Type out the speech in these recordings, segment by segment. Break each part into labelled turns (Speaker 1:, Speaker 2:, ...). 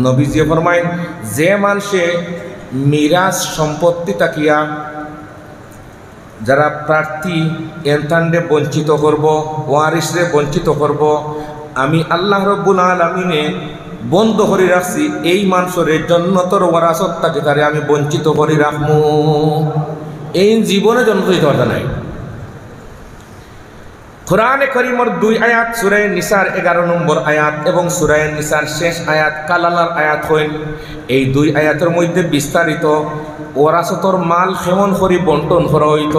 Speaker 1: নবীজি ফরমাইন যে মানুষে মিরাজ সম্পত্তি তাকিয়া যারা প্রার্থী এনতান্ডে বঞ্চিত করব, ওয়ারিসরে বঞ্চিত করব, আমি আল্লাহ রব্বুল আলামিনে বন্ধ করে রাখছি এই মানুষের জন্নতর ওয়ারাসত তাকে তারে আমি বঞ্চিত করে রাখবো। এই জীবনে জন্নত দিতে পারতা নাই। কোরআনে কারীমের 2 আয়াত সূরা নিসার 11 নম্বর আয়াত এবং সূরা নিসার শেষ আয়াত কালালার আয়াত হইল। এই 2 আয়াতের মধ্যে বিস্তারিত ওয়ারাসতর মাল কেমন করে বন্টন করা হইত।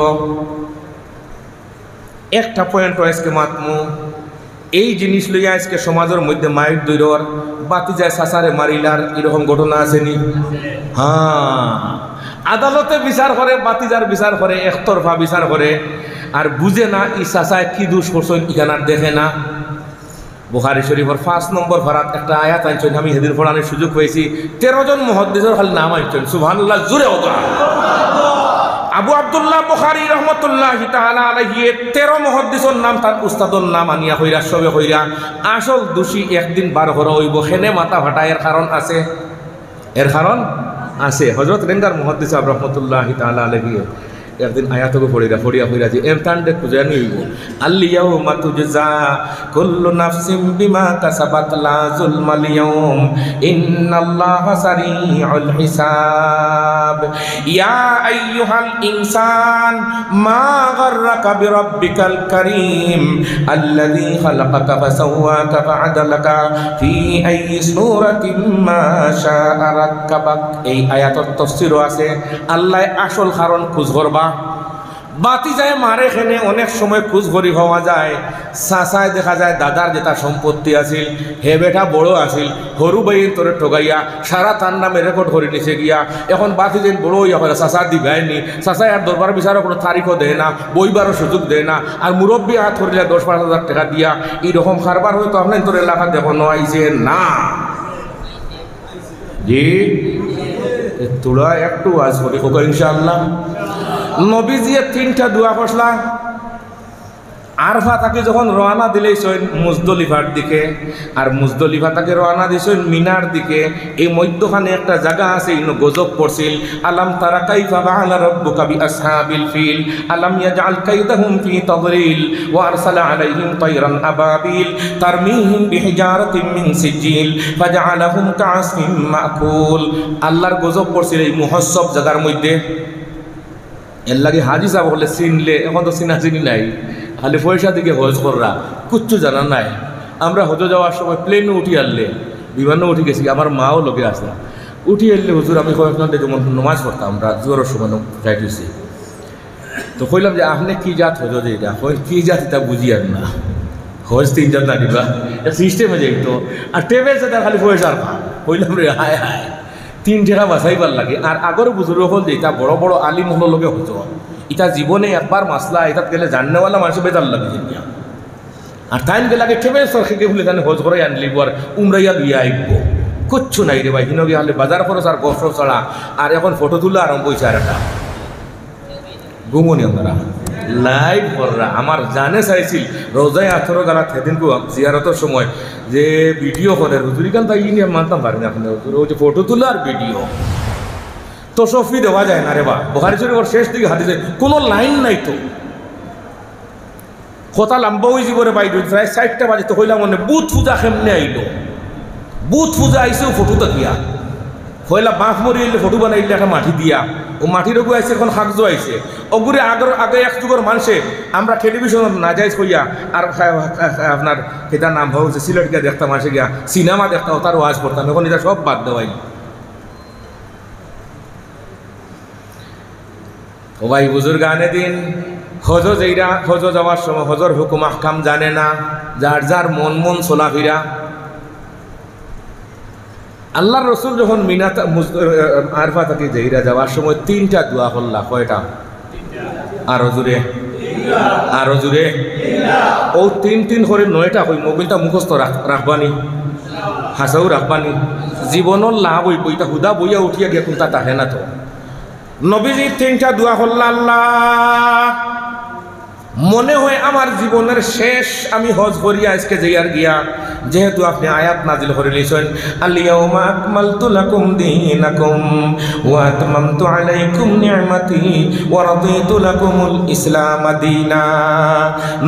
Speaker 1: একটা পয়েন্ট আজকে মাতমু, এই জিনিস লইয়া আজকে সমাজের মধ্যে মায়ের দৈরর বাতি যায় সাসারে মারিলার এরকম ঘটনা আসেনি? হ্যাঁ, আদালতে বিচার করে, বাতিজার বিচার করে, একতরফা বিচার করে, আর বুঝে না ই সাসায় কি দোষ করছেন ইখানার দেখে না। বুখারী শরীফের 5 নম্বর ফারাত একটা আয়াত আনছেন, আমি সেদিন পড়ানোর সুযোগ পেয়েছি। 13 জন মুহাদ্দিসের খালি নাম আনছেন, সুবহানাল্লাহ, জোরে ওটা। আবু আব্দুল্লাহ বুখারী রহমতুল্লাহি তাআলা আলাইহি 13 মুহাদ্দিসের নাম তার উস্তাদর নাম আনিয়া কইরা সবে কইরা আসল দোষী একদিন বার করা হইব। হেনে মাথা ফাটা, এর কারণ আছে, এর কারণ আছে। হযরত রেঙ্গার মুহাদ্দিস সাহেব রহমতুল্লাহি তাআলা আলাইহি একদিন আয়াতকে পড়িয়া যে এমতানডে খুঁজে নিব, আল-ইয়াউমা তুজজা কুল্লু নাফসিন বিমা কাসাবাত লা যুলমাল ইয়াউম ইন্নাল্লাহা সারিউল হিসাব। ইয়া আইয়ুহাল ইনসান মা গাররাকা বিরাব্বিকাল কারীম আল্লাযী খালাকাকা ফাসাওয়াকা ফাআদালাকা ফি আইয়ি সূরাতিন মা শাআ রাক্কাবাক। এই আয়াতের তাফসীরও আছে, আল্লাহ আসল কারণ খুঁজ করবা। বাতি যায় মারে খেনে অনেক সময় খুঁজখড়ি হওয়া যায়। চাচায় দেখা যায় দাদার যেটা সম্পত্তি আছিল হে বেটা বড় আছিল, সরু বাইর তোরে ঠগাইয়া সারা তার নামে রেকর্ড করে নিছে গিয়া। এখন বাতি যেন বড় হইয়া হলে চাচা দিবাইনি, চাচাই আর দরবার বিচারও কোনো তারিখও দেয় না, বইবারও সুযোগ দেয় না, আর মুরব্বী হাত ধরিলে 10-5 হাজার টাকা দিয়া এইরকম কারবার হয়তো আপনার তোর এলাকা দেখানো আইছে না। জি তোরা একটু আজ করি হোক ইনশাআল্লাহ। নবীজিয়ে 3টা দোয়া করলা। আরফা তাকে যখন রওনা দিলেছেন মুজদলিফার দিকে, আর মুজদলিফা তাকে রওনা দিয়েছেন মিনার দিকে, এই মধ্যখানে একটা জায়গা আছে ইনো গজব পড়ছিল, আলাম তারা কাইফা ফাআলা রাব্বুকা বিআসহাবিল ফিল আলাম ইয়াজআল কাইদাহুম ফি তাদলিল ওয়া আরসালা আলাইহিম তায়রান আবাবিল তারমিহিম বিহিজারাতিন মিন সিজিল ফাজআলাহুম কাআসফিন মাকুল। আল্লাহর গজব পড়ছিল এই মুহসব জায়গার মধ্যে। এর লাগে হাজি সাহেব বলে চিনলে, এখন তো চিনি নাই, খালি পয়সা দিকে হজ কররা কিচ্ছু জানা নাই। আমরা হজ যাওয়ার সময় প্লেনে উঠি আনলে, বিমানে উঠি গেছি, আমার মাও লোকে আসে, উঠি এলে হুজুর আমি কয়েকজন যেমন নমাজ পড়তাম, আমরা জোরের সময় ফ্লাইট হয়েছি, তো কইলাম যে আপনি কি জাত হজ যে এটা কি জাত এটা বুঝি আর না, হজ 3 জাত না দিবা সিস্টেমে যাইত, আর টেবিল সাথে খালি পয়সা আর কইলাম রে হায় হায় 3 টাকা বাঁচাইবার লাগে। আর আগর বুজুর্গ হল যে এটা বড় বড় আলিম হল লোকে হজ, এটা জীবনে একবার মাসলা এটা গেলে জাননেওয়ালা মানুষ বেজার লাগে, আর টাইম গেলাকে টেবিল সরকারকে বলে জানে হজ করে আনলিব আর উমরাইয়া লইয়া আইব, কিচ্ছু নাই রে ভাই। হিনকে হলে বাজার খরচ আর গফর ছাড়া, আর এখন ফটো তুলা আরম্ভ হয়েছে। আর একটা ঘুমনি আমরা লাইভ কররা আমার জানে চাইছিল রোজায় 18 গালা সেদিন জিয়ারতের সময় যে ভিডিও করে হুজুরি গান তাই নিয়ে মানতাম পারেন আপনি হুজুর, ওই যে ফটো তুলা আর ভিডিও তো সফি দেওয়া যায় না রে বা। বুখারী শরীফের শেষ দিকে হাদিসে কোনো লাইন নাই, তো কথা লম্বা হয়ে যাব রে ভাই। প্রায় 60টা বাজে তো হইলাম মনে বুথ পূজা কেমনে আইলো, বুথ পূজা আইসেও ফটো তাকিয়া হইলা বাঁশ মরি এলে ফটো বানাইলে একটা মাটি দিয়া, ও মাটির ওগু আইসে এখন সাকজো আইসে ওগুরে আগে এক যুগের মানুষে আমরা টেলিভিশন না যাইস হইয়া আর আপনার এটার নাম হচ্ছে সিলেট গিয়া দেখতাম, আসে গিয়া সিনেমা দেখতাম, তার ওয়াজ করতাম, এখন এটা সব বাদ দেওয়াই। ও ভাই বুজুর্গ আনে দিন হজ যেইরা হজ যাওয়ার সময় হজর হুকুম আহকাম জানে না, যার যার মন চলাফিরা। আল্লাহর রসুল যখন মিনাতা আরফা থেকে যেইরা যাওয়ার সময় 3টা দোয়া করলা, কয়টা? আরো জুড়ে আরো জুড়ে ও 3 করে 9টা কই মোবাইলটা মুখস্থ রাখবানি, হাসাও রাখবানি, জীবনের লাভ হইব। এটা হুদা বইয়া উঠিয়া গিয়া কোনটা তাহে না। তো নবীজি 3টা দোয়া করলা, আল্লাহ মনে হয় আমার জীবনের শেষ আমি হজ করিয়া আজকে যাইয়ার গিয়া, যেহেতু আপনি আয়াত নাজিল করে লিছেন আল-ইয়াউমা আকমালতু লাকুম দীনাকুম ওয়া আতমামতু আলাইকুম নি'মাতি ওয়া রাদিতু লাকুমুল ইসলাম দীনা।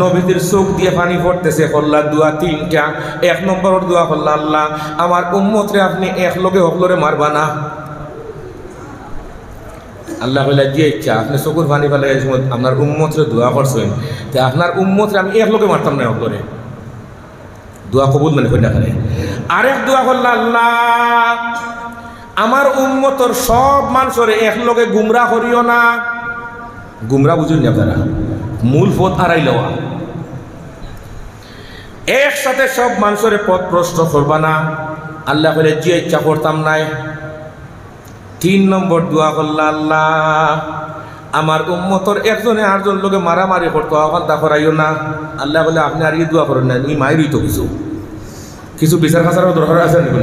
Speaker 1: নবীদের চোখ দিয়ে পানি পড়তেছে, হল্লা দোয়া তিনটা। এক নম্বরের দোয়া হল্লা, আল্লাহ আমার উম্মতরে আপনি এক লগে হকলরে মারবা না। আল্লাহ বলে যে ইচ্ছা আপনি চকুর পানি ফেলে আপনার উম্মতরে দোয়া করছেন, তো আপনার উম্মতরে আমি এক লোকে মারতাম না করে দোয়া কবুল মানে কই না করে। আরেক দোয়া করল, আল্লাহ আমার উম্মতর সব মানুষের এক লোকে গুমরা করিও না। গুমরা বুঝুন না আপনারা, মূল পথ হারাই লওয়া। একসাথে সব মানুষের পথ প্রশ্ন করবা না। আল্লাহ বলে যে ইচ্ছা করতাম নাই। 3 নম্বর দোয়া করল, আল্লাহ আমার উম্মতর একজনে আরেকজন লোকে মারামারি করতো, এখন তা করাইও না। আল্লাহ বলে আপনি আর এই দোয়া করেন না, ই মায়েরই তো কিছু বিচার খাচারও দরকার আছে নাকি?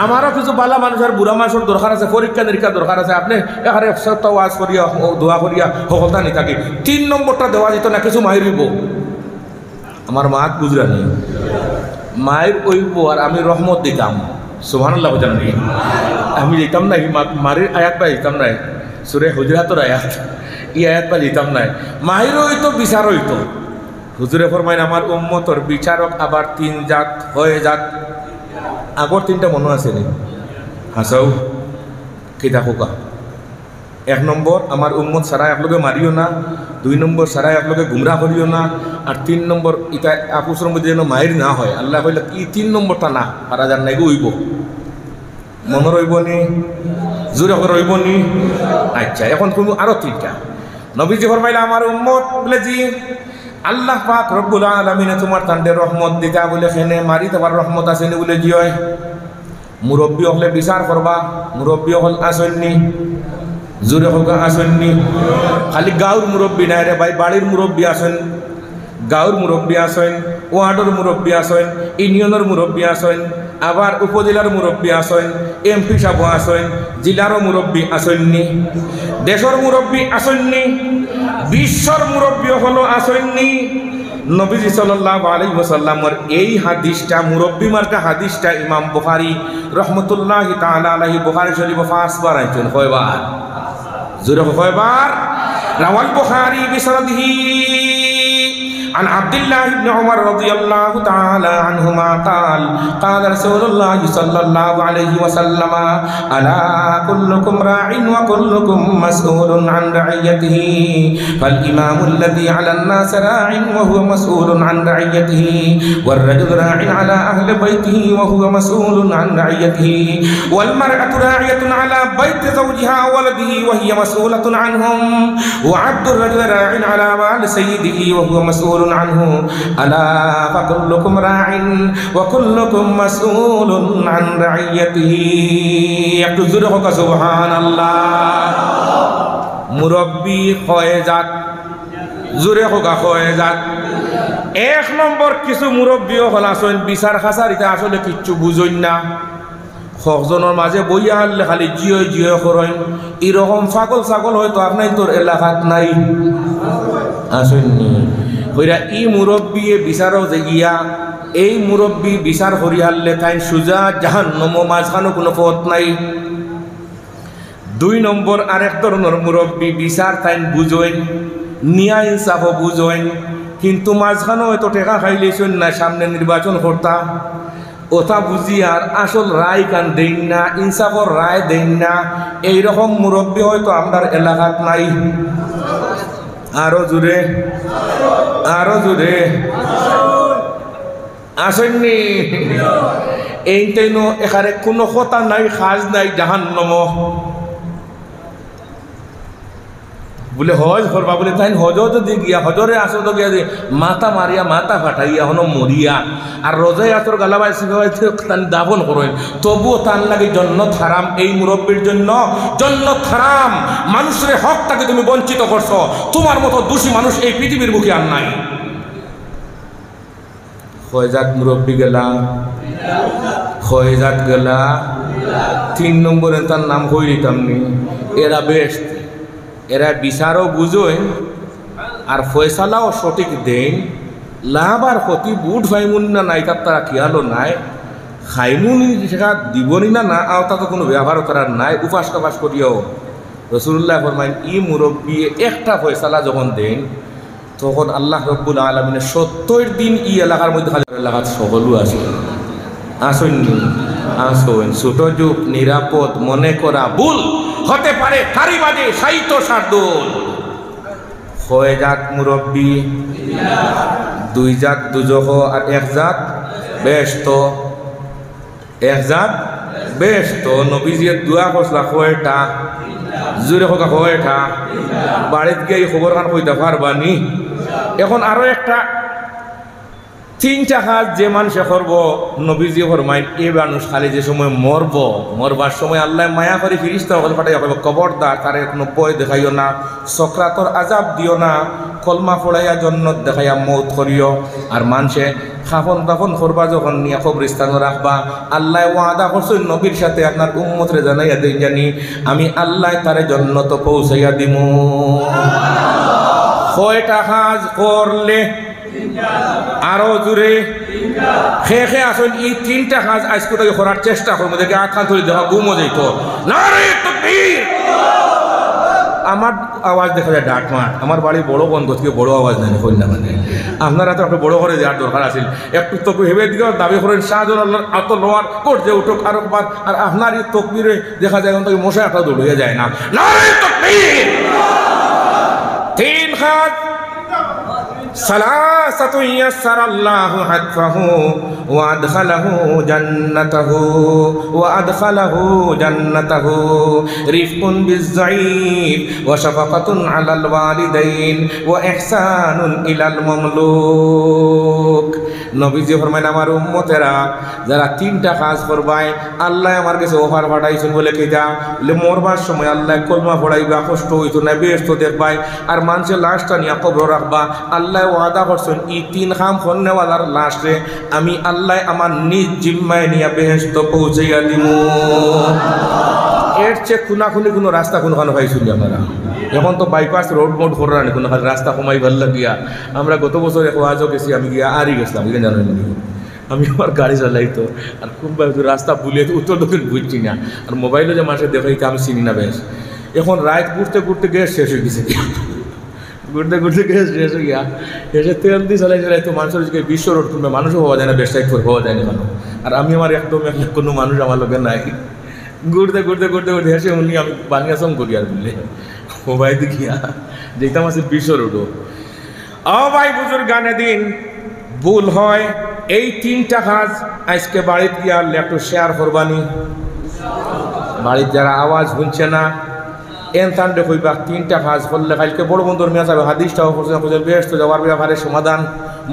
Speaker 1: আমারও কিছু বালা মানুষের বুড়া মানুষের দরকার আছে, পরীক্ষা নিরীক্ষা দরকার আছে। আপনি এখানে এক সপ্তাহ ওয়াজ করিয়া দোয়া করিয়া সফলতা নি থাকি। 3 নম্বরটা দেওয়া যেত না, কিছু মায়ের হইব। আমার মা বুঝরা নেই, মায়ের ওইব আর আমি রহমত দিতাম। সুবহানাল্লাহ জানেন, আমি যেতাম না মারির আয়াত বা যেতাম নাই, সুরে হুজরাতর আয়াত ই আয়াত বা যেতাম নাই। মাহির হইতো বিচার হইতো। হুজুরে ফরমাইন আমার উম্মতর বিচারক আবার 3 জাত হয়ে যাক। আগর 3টা মনে আছে নি? হাসাও কিতা খোকা। 1 নম্বর আমার উম্মত সারা একলগে মারিও না। 2 নম্বর সারা একলগে গুমরা করিও না। আর 3 নম্বর ইটা আপুসের মধ্যে যেন মায়ের না হয়। আল্লাহ কইলে কি 3 নম্বরটা না হারা যান নাই হইব, মনে রইব নি, জোরে করে রইব নি? আচ্ছা, এখন তুমি আরো 3টা। নবীজি ফরমাইলা আমার উম্মত বলে জি আল্লাহ পাক রব্বুল আলামিনে তোমার তান্ডে রহমত দিতা বলে খেনে মারি তোমার রহমত আসেনি বলে জি হয়। মুরব্বী হলে বিচার করবা, মুরব্বী হল আসেননি, জোরে হোক আসেননি। খালি গাঁর মুরব্বী নাই রে ভাই, বাড়ির মুরব্বী আসেন, গাঁর মুরব্বী আসেন, ওয়ার্ডের মুরব্বী আসেন, ইউনিয়নের মুরব্বী আসেন, আবার উপজেলার মুরব্বী আসেন, এমপি সাহেব আসেন, জেলারও মুরব্বী আসেননি, দেশের মুরব্বী আসেননি, বিশ্বর মুরব্বী হলো আসেননি। নবীজি সাল্লাল্লাহু আলাইহি ওয়াসাল্লামের এই হাদিসটা, মুরব্বী মার্কা হাদিসটা ইমাম বুখারী রহমতুল্লাহি তাআলা আলাইহি বুখারী শরীফ 5 বার আইছেন। কয়বার? জোরে কয়বার? রাওয়াল বুখারী বিসনদিহি عن عبد الله بن عمر رضي الله تعالى عنهما قال قال رسول الله صلى الله عليه وسلم ألا كلكم راع وكلكم مسؤول عن رعيته فالإمام الذي على الناس راع وهو مسؤول عن رعيته والرجل راع على أهل بيته وهو مسؤول عن رعيته والمرأة راعية على بيت زوجها وولده وهي مسؤولة عنهم وعبد الرجل راع على مال سيده وهو مسؤول عنه ألا فكلكم راع وكلكم مسؤول عن رعيته يقدرك سبحان الله মুরব্বী হয়ে যাক, জোরে হোক হয়ে যাক। 1 নম্বর কিছু মুরব্বীও হল আসেন বিচার খাসার এটা আসলে কিচ্ছু বুঝইন না, সজনের মাঝে বইয়া হারলে খালি জিও জিও করেন। এরকম ছাগল ছাগল হয়তো আপনার তোর এলাকাত নাই, আসেননি হইরা ই মুরব্বী বিচারও যে গিয়া এই মুরব্বী বিচার করি হারলে তাই সুজা জাহান্নাম, মাঝখানে কোনো পথ নাই। 2 নম্বর আরেক ধরনের মুরব্বী বিচার তাই বুঝেন, নিয়া ইনসাফও বুঝেন, কিন্তু মাঝখানে হয়তো টেকা খাইলেছেন না, সামনে নির্বাচন করতা ওটা বুঝি আর আসল রায় কান দেন না, ইনসাফর রায় দেন না। এইরকম মুরব্বী হয়তো আপনার এলাকাত নাই। আরো জোরে, আরো জোরে আসেননি? এইটাই এখানে কোনো কথা নাই, খাজ নাই, জাহান্নাম। বলে হজ করবা বলে তাই হজও যদি গিয়া হজরে আসো তো গিয়া মাথা মারিয়া মাথা ফাটাইয়া হনো মরিয়া আর রোজায় আসর গালাবাই তান দাফন করেন, তবুও তার লাগে জন্নত হারাম। এই মুরব্বীর জন্য জন্নত হারাম। মানুষের হকটাকে তুমি বঞ্চিত করছো, তোমার মতো দোষী মানুষ এই পৃথিবীর মুখে আর নাই। খয়জাত মুরব্বী গেলা, খয়জাত গেলা। 3 নম্বরে তার নাম কই দিতাম নি। এরা বেস্ট, এরা বিচারও বুঝোয় আর ফয়সালাও সঠিক দেন লাভ আর ক্ষতি বুট ভাইমুন না নাই তার তারা খেয়ালও নাই খাইমুনি সেটা দিবনি না না আর তা তো কোনো ব্যবহারও করার নাই উপাস কাপাস করিও রসুল্লাহ ফরমাইন ই মুরব্বী একটা ফয়সালা যখন দেন তখন আল্লাহ রব্বুল আলমিনের 70 দিন ই এলাকার মধ্যে এলাকার সকলও আছে আসেননি আসেন ছোট যুগ নিরাপদ মনে করা ভুল হতে পারে তারই মাঝে সাহিত্য শার্দুল হয়ে যাক মুরব্বী 2 জাত দুজহ আর 1 জাত ব্যস্ত 1 জাত ব্যস্ত নবীজি দোয়া করছিল কয়টা জোরে হোক কয়টা বাড়িতে গিয়ে খবর খান কইতে পারবানি এখন আরো একটা 3টা কাজ যে মানুষে করব নবীজি ফরমাইন এই মানুষ খালি যে সময় মরবার সময় আল্লাহ মায়া করে ফিরিস্তা হল পাঠাই হবে কবরদার তারে কোনো ভয় দেখাইও না সক্রাতর আজাব দিও না কলমা ফোড়াইয়া জন্নত দেখাইয়া মৌত করিও আর মানুষে খাফন দাফন করবা যখন নিয়ে কবরস্থানে রাখবা আল্লাহ ওয়াদা করছেন নবীর সাথে আপনার উম্মতরে জানাইয়া দেই জানি আমি আল্লাহ তারে জন্নত পৌঁছাইয়া দিমু কয়টা কাজ করলে আরো জোরে খে আসুন এই 3টা কাজ আজকে থেকে করার চেষ্টা করবো দেখে আখান ধরে দেখা গুমো যাইত নারে তাকবীর আমার আওয়াজ দেখা যায় ডাকমাট আমার বাড়ি বড় বন্ধ থেকে বড় আওয়াজ নেই কন্যা মানে আপনারা তো একটু বড় করে যাওয়ার দরকার আছে একটু তো ভেবে দিকে দাবি করেন শাহজাহান আল্লাহর আত লোয়ার করছে উঠুক আরো বার আর আপনার এই তকবীরে দেখা যায় তখন মশা একটা দৌড়িয়ে যায় না নারে তাকবীর 3 কাজ ثلاثة يسر الله حتفه وأدخله جنته رفق بالضعيف وشفقة على الوالدين وإحسان إلى المملوك নবীজি ফরমাইন আমার উম্মতেরা যারা 3টা কাজ করবাই আল্লাহ আমার কাছে অফার পাঠাইছেন বলে কিটা বলে মরবার সময় আল্লাহ কলমা পড়াইবা কষ্ট হইতো না বেহেশত দেখবাই আর মানুষের লাশটা নিয়ে কবর রাখবা আল্লাহ ওয়াদা করছেন এই 3 কাম করনেওয়ালার লাশে আমি আল্লাহ আমার নিজ জিম্মায় নিয়ে বেহেশত পৌঁছাইয়া দিমু এর চেয়ে খুনাখুনি কোনো রাস্তা কোনখানে পাইছিলি আমরা এখন তো বাইপাস রোড মোড করানি কোনো রাস্তা কমাই ভাল লাগিয়া আমরা গত বছর এক ওয়াজও গেছি আমি গিয়া আরই গেছিলাম এখানে জানেন আমি আমার গাড়ি চালাই তো আর খুব রাস্তা বুলিয়ে উত্তর দক্ষিণ বুঝছি না আর মোবাইলে যে মানুষের দেখাইতে আমি চিনি না বেশ এখন রাত ঘুরতে ঘুরতে গ্যাস শেষ হয়ে গেছে ঘুরতে ঘুরতে গ্যাস শেষ হয়ে গিয়া এসে তেল দিয়ে চালাই চালাই তো মানুষের বিশ্ব রোড কিনবে মানুষও হওয়া যায় না বেশ টাইপ হওয়া যায় না মানুষ আর আমি আমার একদম কোনো মানুষ আমার লোকের নাই ঘুরতে ঘুরতে ঘুরতে ঘুরতে হেসে উনি আমি বানিয়াসম করি আর বললে মোবাইল দেখিয়া দেখতাম আছে বিশ্ব রোডও ভাই বুজুর গানে দিন ভুল হয় এই 3টা কাজ আজকে বাড়িতে গিয়া একটু শেয়ার করবানি বাড়ির যারা আওয়াজ শুনছে না এনথান্ডে কইবা 3টা কাজ করলে কালকে বড় বন্ধুর মেয়ে যাবে হাদিসটাও করছে বেশ তো যাওয়ার ব্যাপারে সমাধান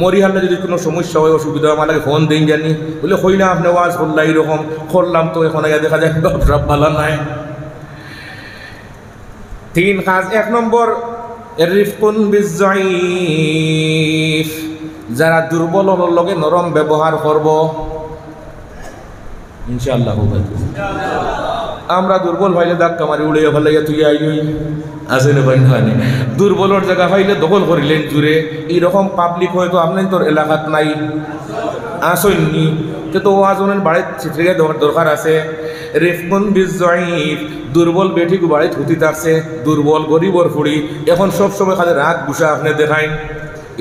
Speaker 1: মরি হারলে যদি কোনো সমস্যা হয় অসুবিধা হয় আমাকে ফোন দিন জানি বলে কই না আপনি ওয়াজ করলা এইরকম করলাম তো এখন আগে দেখা যায় সব ভালো নাই 3 কাজ 1 নম্বর রিফকুন বিজ-যায়ীফ যারা দুর্বল লগে নরম ব্যবহার করব ইনশাআল্লাহ হবে আমরা দুর্বল ভাইলে ধাক্কা মারি উড়ে ফেলাইয়া তুই আই আসেন ভাই খানে দুর্বলর জায়গা হইলে দখল করিলেন জুড়ে এইরকম পাবলিক হয়তো আপনার তোর এলাকাত নাই আসেননি কিন্তু ওয়াজনের বাড়িতে চিত্রিকা দরকার আছে রিফকুন বিজ-যায়ীফ দুর্বল বেঠিক বাড়িতে হুতিতে আছে দুর্বল গরিবর ফুড়ি এখন সব সময় খালি রাত গুসা আপনি দেখাই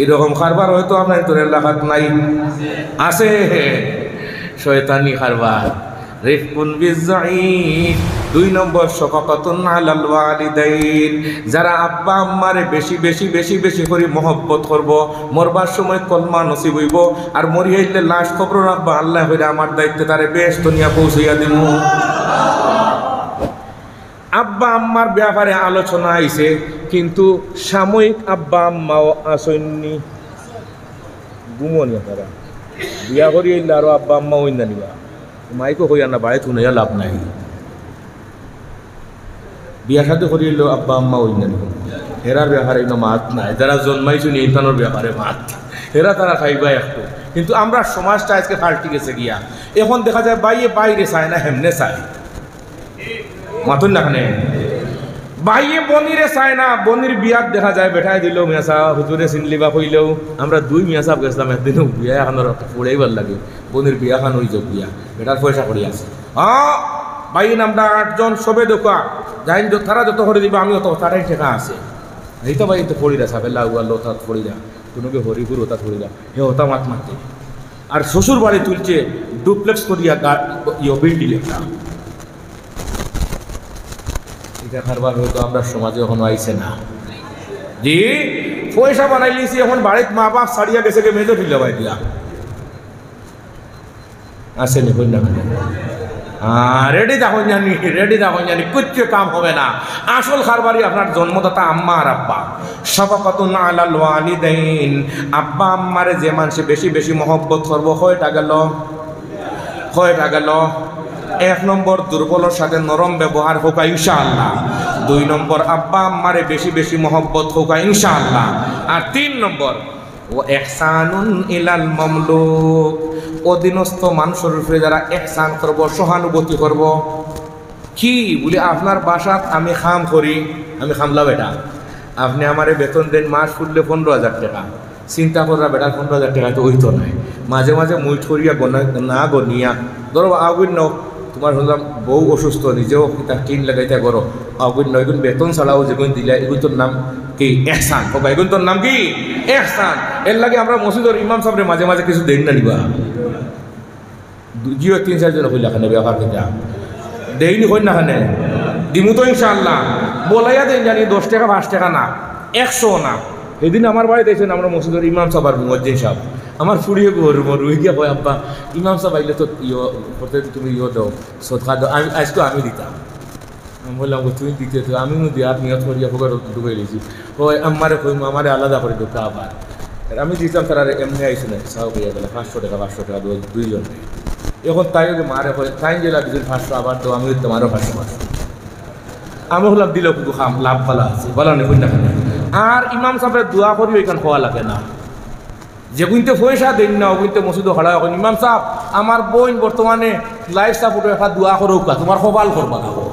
Speaker 1: এরকম কারবার হয়তো আপনার তোর এলাকাত নাই আছে শয়তানি কারবার রিফকুন বিজ-যায়ীফ 2 নম্বর শাফাকাতুন আলাল ওয়ালিদাইন যারা আব্বা আম্মারে বেশি বেশি বেশি বেশি করে মহব্বত করব মরবার সময় কলমা নসিব হইব আর মরি হইলে লাশ কবর রাখবা আল্লাহ হইলে আমার দায়িত্বে তারে বেশ দুনিয়া পৌঁছাইয়া দিমু আব্বা আম্মার ব্যাপারে আলোচনা আইছে কিন্তু সাময়িক আব্বা আম্মাও আসেননি ঘুমনি আপনারা বিয়া করি হইলে আরো আব্বা আম্মা হইন না নিবা মাইকো হইয়া না বাড়ি শুনাইয়া লাভ নাই বিয়া সাথে করিল আব্বা আম্মা হইন না হেরার ব্যাপারে মাত নাই যারা জন্মাইছো নিতানোর ব্যাপারে মাত হেরা তারা খাইবা একটু কিন্তু আমরা সমাজটা আজকে পাল্টি গেছে গিয়া এখন দেখা যায় বাইরে চায় না হেমনে চায় মাতুন না খানে বাইয়ে বনিরে চায় না, বনির বিয়াত দেখা যায় বেঠাই দিল মিয়া সাহেব হুজুরে চিনলি বা কইলেও। আমরা দুই মিয়া সাহেব গেছিলাম একদিনও বিয়া এখানোর পড়েই ভাল লাগে, বনির বিয়া খান হয়ে যাক বিয়া, বেটার পয়সা করি আছে। হ্যাঁ বাইন আমরা 8 জন সবে দোকা যাই, তারা যত করে দিবে আমি অত তারাই ঠেকা আছে। এই তো ভাই তো পড়ি দা সাবেল লাউয়াল তাত পড়ি দা, কোনোকে হরিপুর ওটা পড়ি দা, হে ওটা মাত মারতে। আর শ্বশুর বাড়ি তুলছে ডুপ্লেক্স করিয়া বিল্ডিং একটা। এটা কারবার হয়তো আমরা সমাজে এখনো আইছে না। জি পয়সা বানাই লিছি, এখন বাড়িতে মা বাপ ছাড়িয়া গেছে কে মেজো ঢিলা ভাই দিয়া আসেনি কই না রেডি দেখুন জানি, রেডি দেখুন জানি, কিচ্ছু কাম হবে না। আসল খারবারি আপনার জন্মদাতা আম্মা আর আব্বা। শাফাকাতুন আলাল ওয়ালিদাইন, আব্বা আম্মারে যে মানুষে বেশি বেশি মহব্বত করব, কয়টা গেল? 1 নম্বর দুর্বলের সাথে নরম ব্যবহার হোক ইনশাআল্লাহ। 2 নম্বর আব্বা আম্মারে বেশি বেশি মহব্বত হোক ইনশাআল্লাহ। আর 3 নম্বর ও ইহসানুন ইলাল মামলুক, অধীনস্থ মানুষের উপরে যারা ইহসান করব, সহানুভূতি করব। কি বলি আপনার বাসাত আমি খাম করি, আমি খামলা বেটা, আপনি আমারে বেতন দেন মাস ফুললে 15,000 টাকা, চিন্তা করা বেটা 15,000 টাকা তো হইতো নাই। মাঝে মাঝে মুইট করিয়া না গনিয়া ধরো আগুন ন তোমার শুনলাম বউ অসুস্থ, নিজেও টিন লাগাইতে করো আগুন ন, এগুন বেতন ছাড়াও যেগুন দিলে এগুন তোর নাম কি? ইহসান। বাবা এগুন তোর নাম কি? ইহসান। এর লাগে আমরা মসজিদের ইমাম সাহেবের মাঝে মাঝে কিছু দেন না নিবা, জিও 3-4 জন হইলা খানে ব্যবহার করতে দেইনি হই না খানে দিমু তো ইনশাআল্লাহ। বলাইয়া দেন জানি 10 টাকা 5 টাকা না, 100 না। সেদিন আমার বাড়িতে এসেছেন আমরা মসজিদের ইমাম সাহেব আর মুয়াজ্জিন সাহেব, আমার ফুড়িয়ে রুই গিয়া হয় আব্বা ইমাম সাহেব আইলে তো করতে তুমি দাও সদকা দাও, আমি আজকে আমি দিতাম। আমি বললাম তুমি দিতে তো আমি দেওয়ার নিয়ত করিয়া ফোকার ডুবাই দিয়েছি। ওই আমারে কইম আমারে আলাদা করে দিত আবার আমি দিতাম, তারা এমনি আইসি না সাহ হইয়া গেলে 500 টাকা 500 টাকা 2 জন। এখন তাই মারে হয় তাই যে দিন 500 আবার তো আমি দিতাম আরও 500। আমি হলাম দিলেও কিন্তু লাভ ভালো আছে বলা নেই না। আর ইমাম সাহেবের দোয়া করি ওইখান খাওয়া লাগে না, যে কিন্তু পয়সা দেন না কিন্তু মসজিদ হারা এখন ইমাম সাহেব আমার বোন বর্তমানে লাইফ সাপোর্ট একটা দোয়া করো, তোমার সবাল করবা খাবো,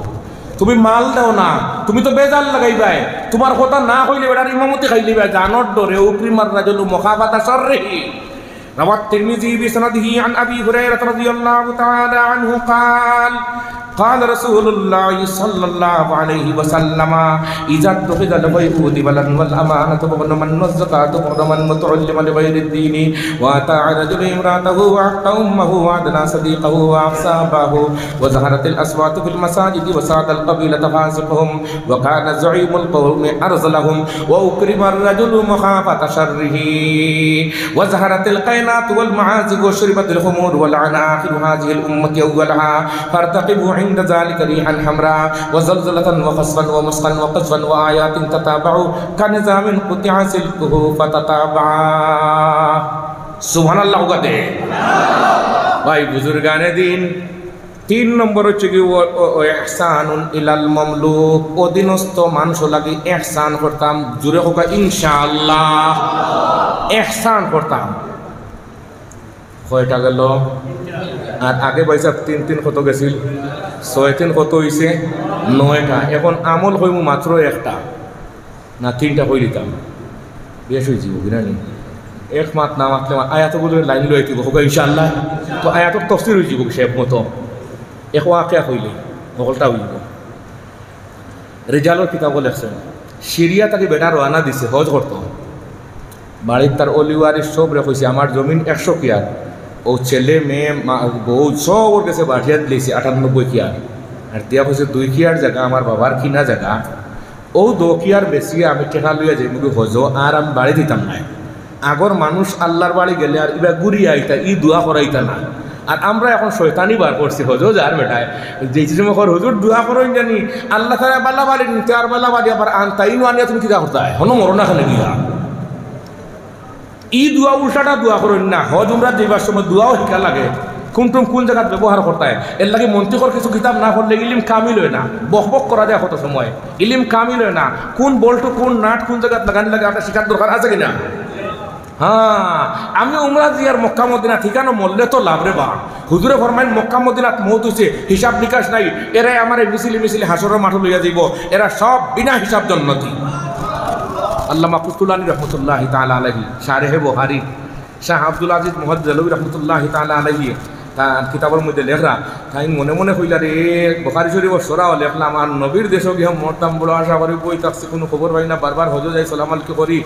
Speaker 1: তুমি মাল দাও না, তুমি তো বেজাল লাগাইবাই, তোমার কথা না হইলে বেটার ইমামতি খাই লিবা জানর ডরে উপরি মার রাজল মুখাবাতা সরহি। روى الترمذي بسنده عن أبي هريرة رضي الله تعالى عنه قال قال رسول الله صلى الله عليه وسلم إذا اتخذ البيع دبلا والأمانة مغنما والزكاة مغنما متعلما لغير الدين وأتى رجل امرأته وأعطى أمه وأدنى صديقه وأحسى أباه وظهرت الأصوات في المساجد وساد القبيلة فاسقهم وكان زعيم القوم أرذلهم وأكرم الرجل مخافة شره وظهرت القينات والمعازف وشربت الخمور ولعن آخر هذه الأمة أولها فارتقبوا عند ذلك ريحا حمراء وزلزلة وخسفا ومسخا وقذفا وآيات تتابع كنظام قطع سلكه فتتابع سبحان الله कहते हैं भाई बुजुर्गाने दिन। 3 নম্বর হচ্ছে কি ইহসানুন ইলাল মামলুক, অধীনস্থ মানুষ লাগি ইহসান করতাম, জুড়ে হোক ইনশাআল্লাহ ইহসান করতাম। কয়টা গেল? আর আগে পয়সা 3 কত গেছিল, 6 কত হয়েছে 9টা। এখন আমল হইব মাত্র 1টা না 3টা হয়ে দিতাম, বেশ হয়ে যাব কিনা নি। এক মাত না মাতলে আয়াতগুলো লাইন লই দিব হোক ইনশাআল্লাহ, তো আয়াতর তফসির হয়ে যাব সে মতো এক ওয়াকিয়া হইলে সকলটা হইব। রেজাল্টর কিতাব লেখছেন সিরিয়া তাকে বেটা রওনা দিছে হজ করতো, বাড়ির তার অলিওয়ারি সব রেখেছে, আমার জমিন 100 কিয়ার, ও ছেলে মেয়ে বউ সব ওর কাছে বাঠিয়া দিয়েছে 98 কিয়ার, আর দিয়া হয়েছে 2 কিয়ার জায়গা আমার বাবার কিনা জায়গা, ও 2 কিয়ার বেশি আমি টেকা লইয়া যাই মুখে হজ, আর আমি বাড়ি দিতাম না। আগর মানুষ আল্লাহর বাড়ি গেলে আর এবার ঘুরি আইতা ই দোয়া করাইতা না, আর আমরা এখন শয়তানি বার করছি হজও যার বেটায় যে সময় হুজুর দোয়া করেন জানি আল্লাহ তারা বাল্লা বাড়ি নিতে আর বাল্লা বাড়ি আবার আনতাইন আনিয়া তুমি কিনা করতে হয় হনো মরনা খানে গিয়া ই দোয়া উল্টাটা দোয়া করেন না। হজ উমরা যাইবার সময় দোয়াও শিক্ষা লাগে, কোন জায়গায় ব্যবহার করতে হয়। এর লাগে মন্ত্রীকর কিছু কিতাব না পড়লে ইলিম কামিল হয় না, বক করা যায় কত সময় ইলিম কামিল হয় না। কোন বল্টু কোন নাট কোন জায়গায় লাগানি লাগে আপনার শিখার দরকার আছে কিনা? হ্যাঁ, আমি উমরা জিয়ার মক্কা মদিনা ঠিকানো মরলে তো লাভ রে বা। হুজুরে ফরমাইন মক্কা মদিনাত মৌত হইছে, হিসাব নিকাশ নাই, এরাই আমার মিছিলি মিছিলি হাসরের মাঠে লইয়া যাইব, এরা সব বিনা হিসাব জন্নতি। আল্লামা কুতুলানী রহমতুল্লাহি তাআলা আলাইহি শারহে বুখারী শাহ আব্দুল আজিজ মুহাদ্দিস রহমতুল্লাহি তাআলা আলাইহি তার কিতাবের মধ্যে লেখরা, তাই মনে মনে কইলা রে বুখারী শরীফের সরাও লেখলাম, আর নবীর দেশও গিয়ে মরতাম বড় আশা করি, বই থাকছে কোনো খবর পাই না, বারবার হজ যাই সালাম আলকি করি,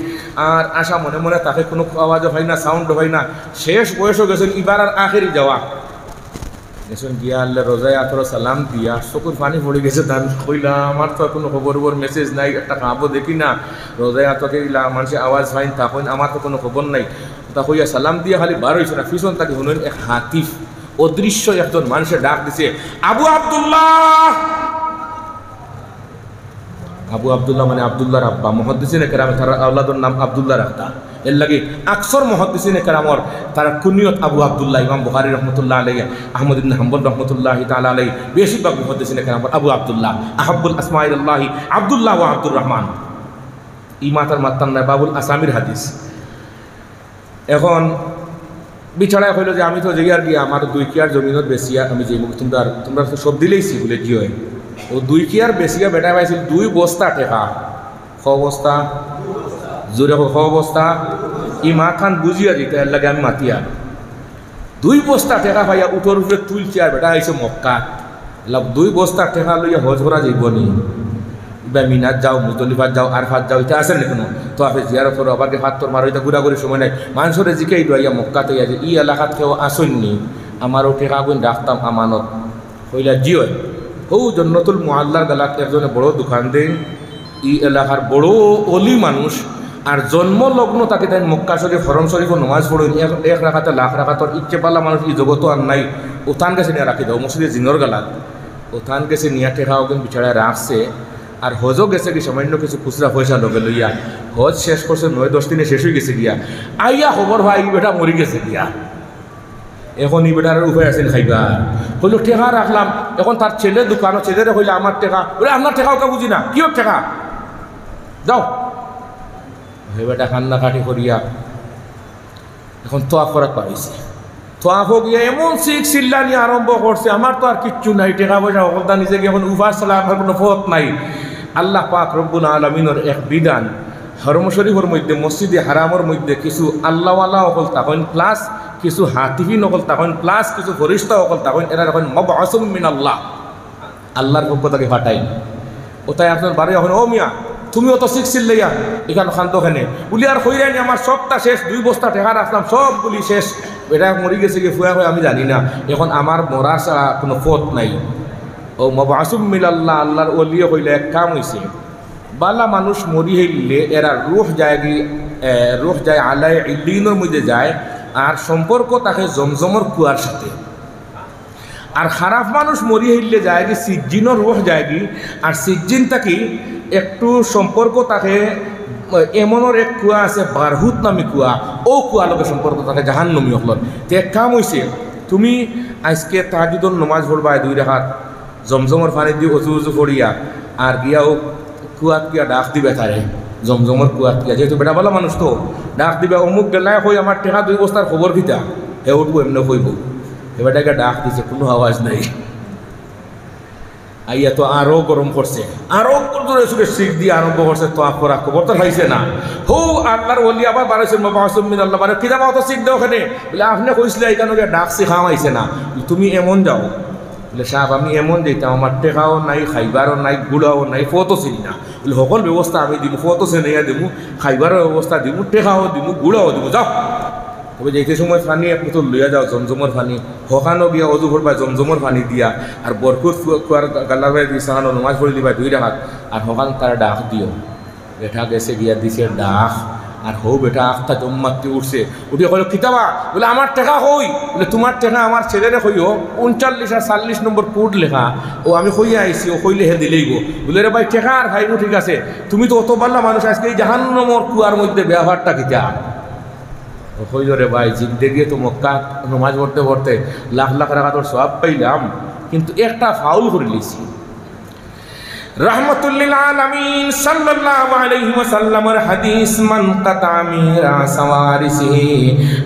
Speaker 1: আর আশা মনে মনে তাকে কোনো আওয়াজও হয় না, সাউন্ডও হয় না, শেষ বয়সও গেছেন এবার আর আখেরি যাওয়া গেছেন গিয়া আল্লাহ রোজায় আতর সালাম দিয়া চকুর পানি পড়ে গেছে। তার কইলা আমার তো কোনো খবর মেসেজ নাই, একটা খাবো দেখি না, রোজায় আতকে মানুষের আওয়াজ পাইন তখন আমার তো কোনো খবর নাই, তা কইয়া সালাম দিয়া খালি বার হয়েছে না, পিছন তাকে শুনেন এক হাতিফ অদৃশ্য একজন মানুষের ডাক দিছে, আবু আব্দুল্লাহ। আবু আব্দুল্লাহ মানে আব্দুল্লাহর আব্বা, মুহাদ্দিসিনে কেরাম তার আওলাদের নাম আব্দুল্লাহ রাখতা, এর লাগে আকসর মুহাদ্দিসিনে কেরামর তার কুনিয়ত আবু আব্দুল্লাহ। ইমাম বুখারী রহমতুল্লাহ আলাইহি, আহমদ ইবনে হাম্বল রহমতুল্লাহি তাআলা আলাইহি, বেশিরভাগ মুহাদ্দিসিনে কেরামর আবু আব্দুল্লাহ, আহাব্বুল আসমাইল্লাহি আব্দুল্লাহ ওয়া আব্দুর রহমান। ই মাতার মাত্তার নাই বাবুল আসামির হাদিস। এখন বিছাড়ায় হইল যে আমি তো জিগার গিয়া আমার 2 কিয়ার জমিনত বেশিয়া আমি যে তোমরা তো সব দিলেইছি বলে কি হয়, ও 2 কিয়ার বেশিয়া বেটা পাইছিল 2 বস্তা টেকা। খ বস্তা জোরে খ বস্তা, ই মা খান বুঝিয়া দিতে এর লাগে আমি মাতিয়া 2 বস্তা টেকা পাইয়া উঠোর উপরে তুলছি, আর বেটা আইসে মক্কা 2 বস্তা টেকা লইয়া হজ করা যাইব নি, বা মিনাত যাও, মুজদলিফাত যাও, আরফাত যাও, এটা আছে না কোনো, তো আপনি জিয়ারত করো, আবার হাত তোর মারো, এটা ঘুরাঘুরি সময় নাই, মানুষের জিকেই দইয়া মক্কাতে আছে, ই এলাকাত কেউ আসেননি, আমারও টেকা গুণ রাখতাম আমানত হইলা জি হয়। হৌ জন্নতুল মুআল্লার গালাত একজনে বড় দোকান দেন, ই এলাকার বড় অলি মানুষ, আর জন্মলগ্ন তাকে তাই মক্কা শরীফ হরম শরীফ নমাজ পড়েন, 1 রাখাতে লাখ রাখাতর ইচ্ছে পাল্লা মানুষ ই জগত আর নাই, উত্থান গেছে নিয়ে রাখি দাও মসজিদে জিনর গালাত, উত্থান গেছে নিয়া টেকা ওখান বিছাড়ায় রাখছে, আর হজও গেছে কি সামান্য কিছু খুচরা পয়সা লগে লইয়া, হজ শেষ করছে 9-10 দিনে শেষ হয়ে গেছে গিয়া, আইয়া খবর ভাই ই বেটা মরি গেছে গিয়া, এখন ই বেটার উপায় আছেন খাইবা, হইলো টেকা রাখলাম, এখন তার ছেলে দোকানও ছেলেরে হইলে আমার টেকা, বলে আপনার টেকা ওকে বুঝি না, কি হোক টেকা যাও, হে বেটা কান্না কাটি করিয়া এখন তোয়াফ করাত পারিছে, তোয়াফ গিয়া এমন চিল্লানি আরম্ভ করছে, আমার তো আর কিচ্ছু নাই, টেকা পয়সা সকলটা নিজে গিয়ে এখন উপাস চলা আমার কোনো পথ নাই। আল্লাহ পাক রব্বুল আলামিনের এক বিধান, হরম শরীফের মধ্যে মসজিদে হারামের মধ্যে কিছু আল্লাহওয়ালা অকল তখন প্লাস কিছু হাতিফি নকল তখন প্লাস কিছু ফরিস্তা অকল তখন এরা এখন মাবআসুম মিনাল্লাহ, আল্লাহর পক্ষ থেকে ফাটাই, ওটাই আপনার বাড়ি এখন ও মিয়া তুমিও তো শিখছিল লইয়া এখানে খান্তখানে বলি, আর হইরানি আমার সবটা শেষ, 2 বস্তা টেকা রাখলাম সবগুলি শেষ, এটা মরি গেছে গিয়ে ফুয়া হয়ে আমি জানি না, এখন আমার মরার ছাড়া কোনো পথ নাই। ও মাবআসুম মিনাল্লাহ, আল্লাহর ওলিয়ে হইলে এক কাম হইছে, বালা মানুষ মরি হইলে এরা রুহ যায় আলাই ইল্লিনের মধ্যে যায়, আর সম্পর্ক তাকে জমজমর কুয়ার সাথে, আর খারাপ মানুষ মরি হইলে যায় কি সিজ্জিনের রুহ যায় কি, আর সিজ্জিন থাকি একটু সম্পর্ক তাকে এমনের এক কুয়া আছে বারহুত নামী কুয়া, ও কুয়া লোকের সম্পর্ক তাকে জাহান্নমী হল। তো এক কাম হয়েছে, তুমি আজকে তাহাজ্জুদের নমাজ পড়বা 2 রাকাত জমজমর পানি দিয়ে অজু করিয়া, আর গিয়াও কুয়াত গিয়া ডাক দিবে তারে, জমজমর কুয়াত গিয়া, যেহেতু বেটা বলা মানুষ তো ডাক দিবে, অমুক গেলায় হই আমার টেকা 2 বস্তার খবর দিতা, হে উঠবো এমনি কইব, এবারটাকে ডাক দিছে, কোনো আওয়াজ নাই, আইয়া তো আরো গরম করছে, আরো জোরে সুরে শিখ দিয়ে আরম্ভ করছে, তো করা খবর তো খাইছে না, হো আল্লাহর ওলি আবার বাড়াইছেন মাবআসুম মিনাল্লাহ, বারে কি যাবা অত শিখ দাও ওখানে, বলে আপনি কইছিলে এখানে ডাক শিখাও আইছে না, তুমি এমন যাও, বলে সাহেব আমি এমন যেতাম, আমার টেকাও নাই, খাইবারও নাই, গুড়াও নাই, ফতো চিনি না, বলে সকল ব্যবস্থা আমি দিব, ফতো চিনাইয়া দিব, খাইবারও ব্যবস্থা দিব, টেকাও দিব, গুড়াও দিব, যাও। তবে যেতে সময় পানি আপনি তো লইয়া যাও জমজমর পানি, হকানো গিয়া অজু করবা জমজমর পানি দিয়া, আর বরকুত কুয়ার গাল্লা ভাই দিয়ে সাহানো নমাজ পড়ে দিবা 2 রাকাত, আর হকান তারা ডাক দিও, বেটা গেছে গিয়া দিছে ডাক, আর হো বেটা আখটা জম্মাতে উঠছে, উঠে কইল কিতাবা, বলে আমার টেকা হই, বলে তোমার টেকা আমার ছেলেরে কইও 39 আর 40 নম্বর কোড লেখা, ও আমি কইয়া আইছি, ও কইলে হে দিলেইব, বলে রে ভাই টেকা আর ভাইবো ঠিক আছে, তুমি তো অত পারলা মানুষ, আজকে এই জাহান্নামর কুয়ার মধ্যে ব্যবহারটা কিতা হইল রে ভাই, জিন্দেগি তো মক্কা নমাজ পড়তে পড়তে লাখ লাখ টাকা তোর সওয়াব পাইলাম, কিন্তু একটা ফাউল করে লিছি, রাহমাতুল্লিল আলামিন সাল্লাল্লাহু আলাইহি ওয়াসাল্লামের হাদিস, মান কাতা মিরাস ওয়ারিসিহি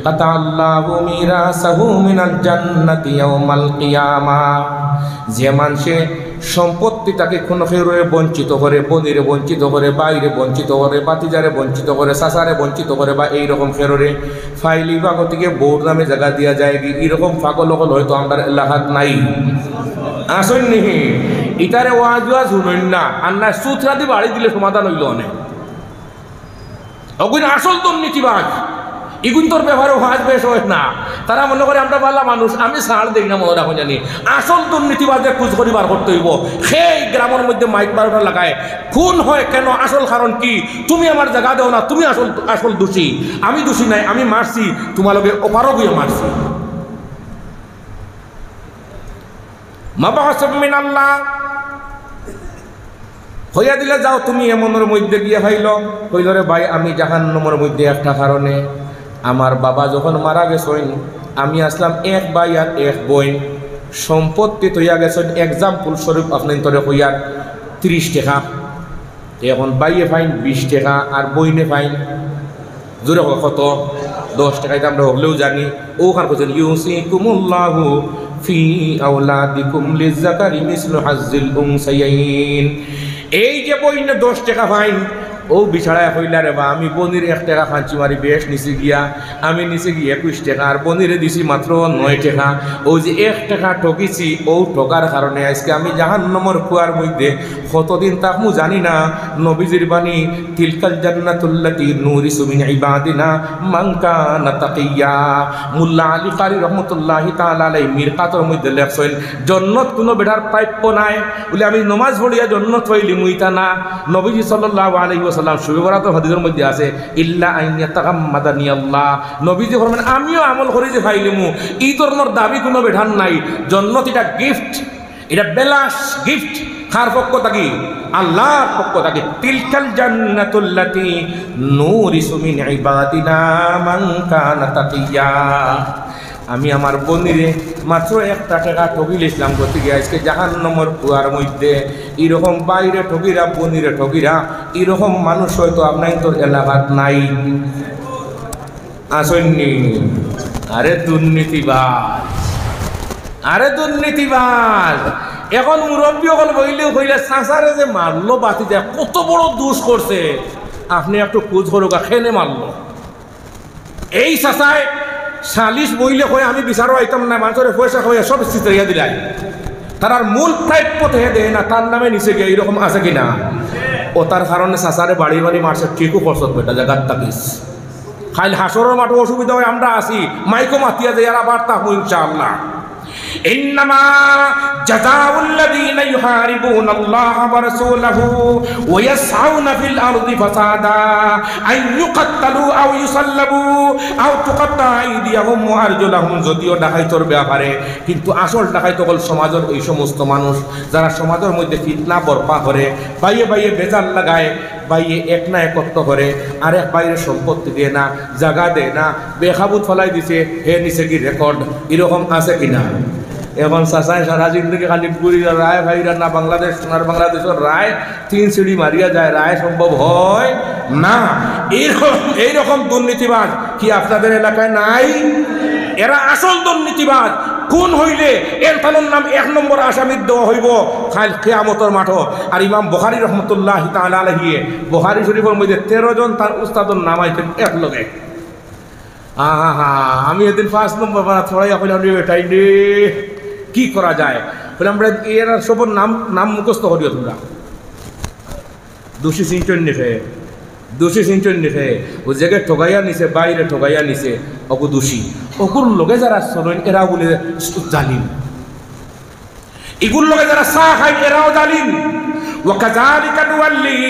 Speaker 1: কাতা আল্লাহু মিরাসাহু মিনাল জান্নাতি ইয়াউমাল কিয়ামাহ। যে মানুষে সম্পত্তি তাকে কোনো খেরুরে বঞ্চিত করে, বনিরে বঞ্চিত করে, বাইরে বঞ্চিত করে, বাতিজারে বঞ্চিত করে, সাসারে বঞ্চিত করে, বা এইরকম খেরুরে ফাইলি বাগতিকে বোর্ড নামে জায়গা দিয়া যায়, এরকম পাগল হল হয়তো আমরা এলাকাত নাই। আসেন নিহি ইটারে ওয়াজ ওয়াজ শুনেন না, আন্না সুতরাদি বাড়ি দিলে সমাধান হইল অনেক। অগুন আসল দুর্নীতিবাজ, ইগুন তোর ব্যবহারে ওয়াজ বেশ হয় না। তারা মনে করে আমরা বালা মানুষ, আমি ছাড় দিই না, মনে রাখো জানি আসল দুর্নীতিবাজে খোঁজ করি বার করতে হইব। সেই গ্রামের মধ্যে মাইক বারোটা লাগায় খুন হয় কেন, আসল কারণ কি? তুমি আমার জায়গা দেও না, তুমি আসল আসল দোষী। আমি দোষী নাই, আমি মারছি, তোমালোকে অপারও গিয়ে মারছি। মাবাহাসব মিনাল্লাহ হইয়া দিলে যাও তুমি এমনের মধ্যে গিয়ে ভাইল কইল রে ভাই, আমি জাহান্নামের মধ্যে একটা কারণে, আমার বাবা যখন মারা গেছেন আমি আসলাম এক ভাই আর এক বোন, সম্পত্তি তৈয়া গেছেন এক্সাম্পল স্বরূপ আপনার তরে হইয়ার 30 টাকা, এখন বাইয়ে ফাইন 20 টাকা আর বইনে ফাইন জোরে কত 10 টাকায় আমরা হলেও জানি। ওখান করছেন ইউসিকুমুল্লাহু ফি আওলাদিকুম লিযাকারি মিসলু হাজ্জিল উনসায়াইন। এই যে বইনে 10 টাকা ফাইন, ও বিছাড়ায় হইলা রে বা আমি বনির 1 টাকা ফাঁচি মারি বেশ নিচে গিয়া, আমি নিচে গিয়ে 21 টাকা আর বনিরে দিছি মাত্র 9 টাকা। ও যে 1 টাকা ঠকিছি, ও ঠকার কারণে আজকে আমি জাহান্নামের কুয়ার মধ্যে কতদিন তাকমু জানি না। নবীজির বাণী, তিলকাল জান্নাতুল্লাতী নুরিসু মিন ইবাদিনা মান কানা তাকিয়া। মুল্লা আলী কারি রহমতুল্লাহি তাআলা আলাইহি মিরকাতের মধ্যে লেখছেন, জান্নাত কোনো বেটার প্রাপ্য নাই বলে আমি নামাজ পড়িয়া জান্নাত হইলি মুইতা না। নবীজি সাল্লাল্লাহু আলাইহি ওয়াসাল্লাম সুবিবরাত হাদিসের মধ্যে আছে, ইল্লা আন ইয়াতাগাম্মাদানি আল্লাহ, নবীজি ফরমান আমিও আমল করি যে ফাইলিমু, এই ধরনের দাবি কোনো বেঠান নাই। জান্নাত এটা গিফট, এটা বেলাস গিফট। কার পক্ষ থাকি? আল্লাহর পক্ষ থাকি। তিলকাল জান্নাতুল্লাতী নুরিসু মিন ইবাদিনা মান কানা তাকিয়া। আমি আমার বনিরে মাত্র 1 টাকা ঠকিল ইসলাম করতে গিয়ে আজকে জাহান্নামের কুয়ার মধ্যে এরকম বাইরে ঠকিরা, বনিরে ঠকিরা, এরকম মানুষ হয়তো আপনার তোর এলাকাত নাই। আসেননি? আরে দুর্নীতিবাজ, আরে দুর্নীতিবাজ। এখন মুরব্বী সকল বইলেও কইলে সাঁসারে যে মারলো বাতি যায়, কত বড় দোষ করছে, আপনি একটু খোঁজ করুকা খেলে মারলো। এই সাঁসায় সালিশ বইলে কয়ে আমি বিচারও আইতাম না, মানুষের পয়সা হয়ে সব চিতরিয়া দিলাই, তার মূল প্রাপ্য থেকে দেয় না, তার নামে নিচে গিয়ে এইরকম আছে কিনা? ও তার কারণে সাঁসারে বাড়ি বাড়ি মারছে, ঠিকও করছত বেটা জায়গার তাকিস। খাইল হাসরের মাঠে অসুবিধা হয়, আমরা আসি মাইকো মাতিয়া যে এরা বার্তা হই ইনশাআল্লাহ। ইন্নামা জাযাউল্লাযীনা ইউহারিবুনাল্লাহা ওয়া রাসূলাহু ওয়া ইয়াসআউনা ফিল আরদি ফাসাদা আন ইউকাত্তালু আও ইউসাল্লাবু আও তুকাত্তা আইদিয়াহুম ওয়া আরজুলাহুম। যদিও ডাকাইতর ব্যাপারে, কিন্তু আসল ডাকাইত হল সমাজের ওই সমস্ত মানুষ যারা সমাজের মধ্যে ফিতনা বরপা করে, বাইয়ে বাইয়ে বেজাল লাগায়, বাইয়ে এক না একত্র করে, আর এক বাইরে সম্পত্তি দিয়ে না, জায়গা দেয় না, বেখাবুত ফলাই দিছে, হে নিচে কি রেকর্ড, এরকম আছে কিনা? এখন চাচাই সারা জিন্দগি খালি পুরী রায় ভাইরা না, বাংলাদেশ সোনার বাংলাদেশের রায় 3 সিঁড়ি মারিয়া যায়, রায় সম্ভব হয় না। এইরকম দুর্নীতিবাজ কি আপনাদের এলাকায় নাই? এরা আসল দুর্নীতিবাজ। খুন হইলে এর থানোর নাম 1 নম্বর আসামির দেওয়া হইব খাল কিয়ামতের মাঠ। আর ইমাম বুখারী রহমতুল্লাহি তাআলা আলাইহি বুখারী শরীফের মধ্যে 13 জন তার উস্তাদের নাম আইতেন এক লগে। আমি এদিন 5 নম্বর বানা ছড়াইয়া কইলাম রে বেটাই রে, কি করা যায়? বলে আমরা এরা সবর নাম মুখস্থ করিও, তোমরা দোষী চিন্তন নিখে, দোষী চিন্তন নিখে, ও জায়গায় ঠগাইয়া নিছে, বাইরে ঠগাইয়া নিছে, অকু দোষী। অকুর লোকে যারা চলেন এরা বলে জালিম, এগুর লোকে যারা চা খাই এরাও জালিম। وكذلك نولي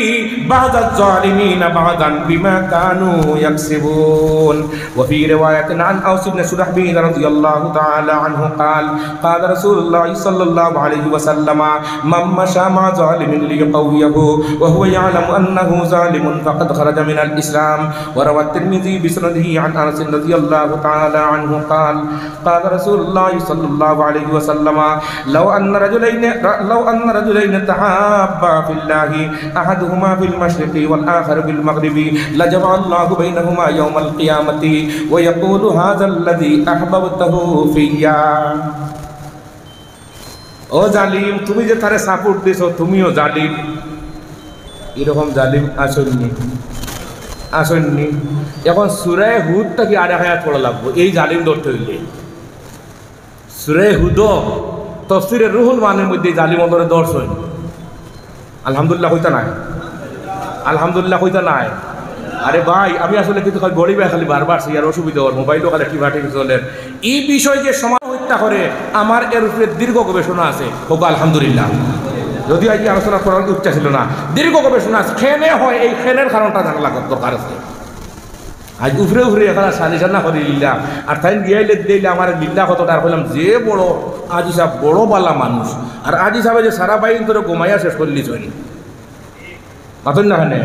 Speaker 1: بعض الظالمين بعضا بما كانوا يكسبون. وفي رواية عن أوس بن شرحبيل رضي الله تعالى عنه قال قال رسول الله صلى الله عليه وسلم من مشى مع ظالم ليقويه وهو يعلم أنه ظالم فقد خرج من الإسلام. وروى الترمذي بسنده عن أنس رضي الله تعالى عنه قال قال رسول الله صلى الله عليه وسلم لو أن رجلين تحابا تحابا في الله أحدهما في المشرق والآخر في المغرب لجمع الله بينهما يوم القيامة ويقول هذا الذي أحببته فيا ও জালিম তুমি যে তারে সাপোর্ট দিছো তুমিও জালিম এরকম জালিম আসেননি এখন সূরা হুদটা কি আর আয়াত পড়া লাগবে এই জালিম ধরতে হইলে সূরা হুদ তাফসীরে রুহুল মানের মধ্যে জালিম অন্তরে দর্শন আলহামদুলিল্লাহ কইতা নাই আলহামদুলিল্লাহ কইতা নাই আরে ভাই আমি আসলে কিন্তু খালি বড়ি ভাই খালি বারবার সেই আর অসুবিধা ওর মোবাইলও খালি টিভাটিভি চলেন এই বিষয় যে সমাজ হত্যা করে আমার এর উপরে দীর্ঘ গবেষণা আছে হোক আলহামদুলিল্লাহ যদিও আজকে আলোচনা করার ইচ্ছা ছিল না দীর্ঘ গবেষণা আছে খেনে হয় এই খেনের কারণটা জানা লাগার দরকার আছে আজ উফরে এখানে সালিশানা করে লিল্লাহ আর তাই গিয়াইলে দিলে আমার লিল্লাহ কতটা আর বললাম যে বড় আজি সাহেব বড় বালা মানুষ আর আজি সাহেব যে সারা বাইন তোর ঘুমাইয়া শেষ করলি চলি মাতুন না খানে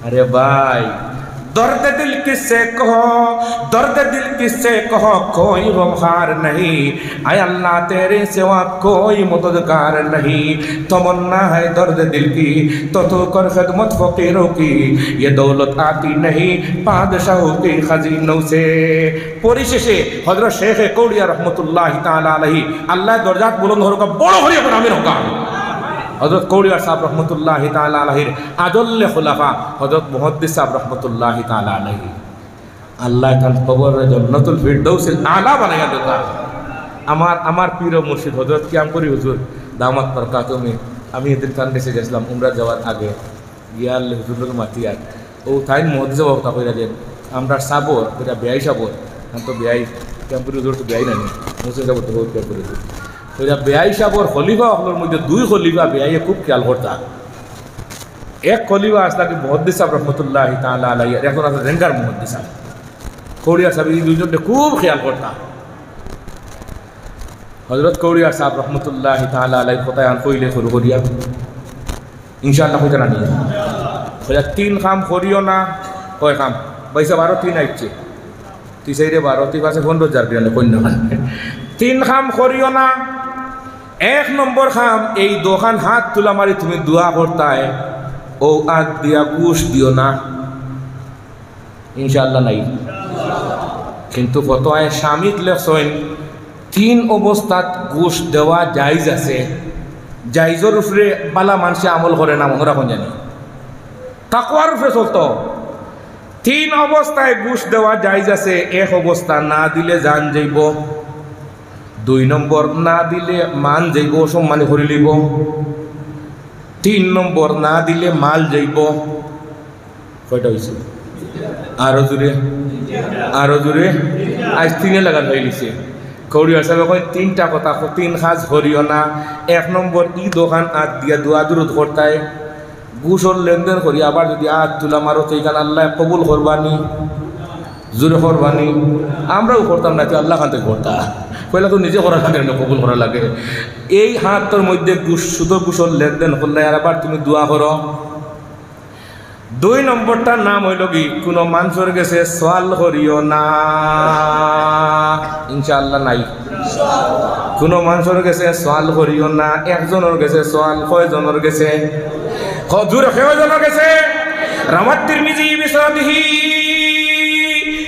Speaker 1: अरे भाई दर्द दिल किससे कहो कोई गमखार नहीं आय अल्लाह तेरे सिवा कोई मददगार नहीं तमन्ना है दर्द दिल की तो कर खिदमत फकीरों की ये दौलत आती नहीं बादशाहों के खजीनों से परिशेषे हजरत शेख कौड़िया रहमतुल्लाह ताला अलैहि अल्लाह दर्जात बुलंद होगा बड़ो हरिया पर आमीन होगा हजरत कौड़िया साहब रहमतुल्लाह ताला अलैहिर आजल्ले खुलाफा हजरत मुहद्दिस साहब रहमतुल्लाह ताला अलैहि अल्लाह तान कबर जन्नतुल फिरदौसिल आला बनाया देता আমার পীর ও মুর্শিদ হযরত কিয়ামপুরি হুজুর দামাত বরকাতুমি আমি এদিন কান দেশে গেছিলাম উমরা যাওয়ার আগে গিয়াল হুজুরের মাতিয়ার ও তাই মুহদ্দিস বক্তা কইরা দেন আমরা সাবর এটা বেয়াই সাবর তো বেয়াই কিয়ামপুরি হুজুর তো বেয়াই না মুর্শিদ সাবর তো কিয়ামপুরি হুজুর তো বেয়াই সাবর খলিফা আপনার মধ্যে দুই খলিফা বেয়াইয়ে খুব খেয়াল করতা এক খলিফা আসলা কি মুহদ্দিস সাহেব রহমতুল্লাহ তাআলা আলাইহি এখন আছে রেঙ্গার মুহদ্দিস সাহেব কৌড়িয়া সাহেব এই দুইজনকে খুব খেয়াল করতা হযরত কৌড়িয়া সাহেব রহমতুল্লাহ তাআলা আলাইহি কথায় আন কইলে শুরু করিয়া ইনশাআল্লাহ কইতা না নিয়ে কইয়া তিন কাম করিও না কয় কাম পয়সা 12 তিন আইছে তিসাইরে 12 তিন পাশে 15000 বিয়ালে কইনা তিন কাম করিও না এক নম্বর খাম এই দোকান হাত তুলা মারি তুমি দোয়া করতায় ও আগ দিয়া ঘুষ দিও না ইনশাআল্লাহ নাই কিন্তু ফতোয়ায় স্বামীক লেখছেন তিন অবস্থাত ঘুষ দেওয়া জায়েজ আছে জায়েজের উপরে বালা মানুষে আমল করে না মনে রাখুন জানি তাকওয়ার উপরে চলতো তিন অবস্থায় ঘুষ দেওয়া জায়েজ আছে এক অবস্থা না দিলে জান যাইব দুই নম্বর না দিলে মান যাইব সম্মানী করে লইব তিন নম্বর না দিলে মাল যাইব কয়টা হয়েছে আরো জোরে আজ তিনে লাগান হয়ে গেছে কৌড়িয়া সাহেব কয় তিনটা কথা তিন কাজ করিও না এক নম্বর ই দোকান আত দিয়া দোয়া দূরত করতায় ঘুষর লেনদেন করি আবার যদি আত তুলা মারো সেইখান আল্লাহ কবুল করবানি জোরে করবানি আমরাও করতাম না তুই আল্লাহ খান থেকে করতা পয়লা তো নিজে করা লাগে না কবুল করা লাগে এই হাতের মধ্যে শুধু ঘুষর লেনদেন করলে আর আবার তুমি দোয়া করো দুই নম্বরটার নাম হইল কি কোনো মানুষের গেছে সোয়াল করিও না ইনশাআল্লাহ নাই কোনো মানুষের গেছে সোয়াল করিও না একজনের গেছে সোয়াল কয়জনের গেছে জোরে কয়জনের গেছে রাওয়াত তিরমিজি বিসনাদিহি